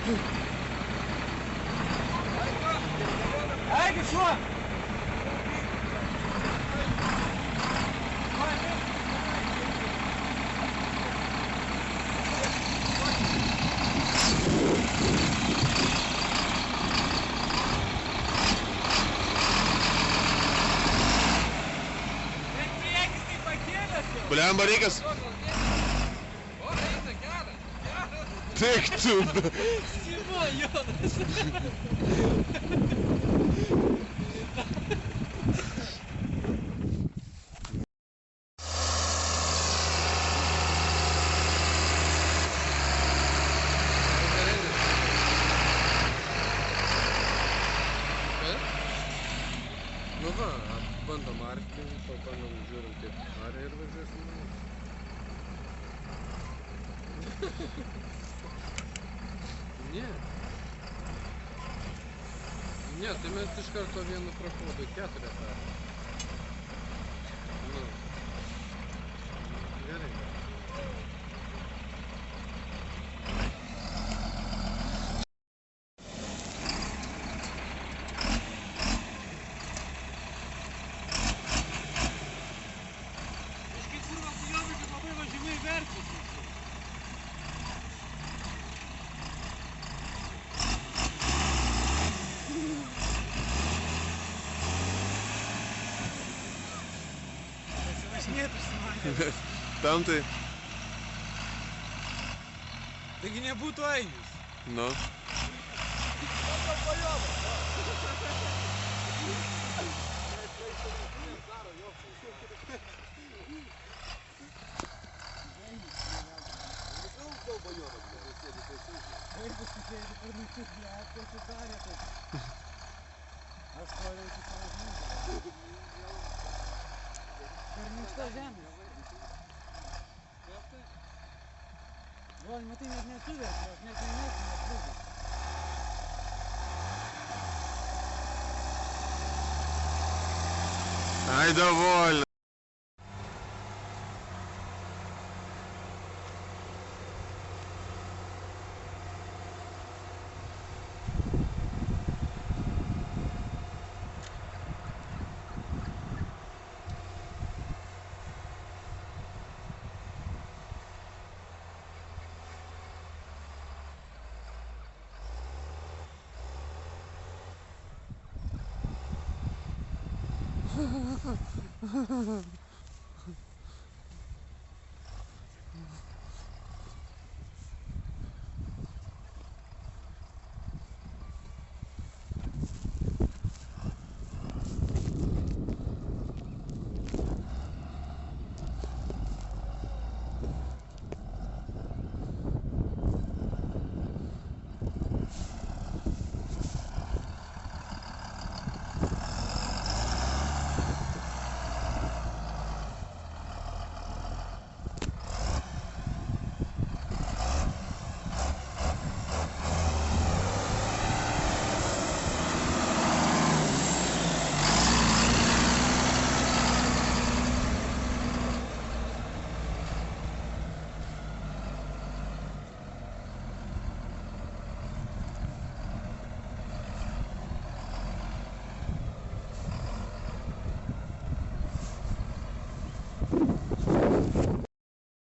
Eikö sua? Blemba, reikas. Tik tu. Simo, Jonas. Nu va, bandom arti, pabandom žiūrim kaip ar ir važiuosim. Ne. Ne, tai mes iš karto vienu prochodu 4 darėm. Nu. Gerai. Tam tai. Taigi nebūtų Ainis. Nu. Gal, matai, net nesuverčiu, aš net nesu. Ай, довольно.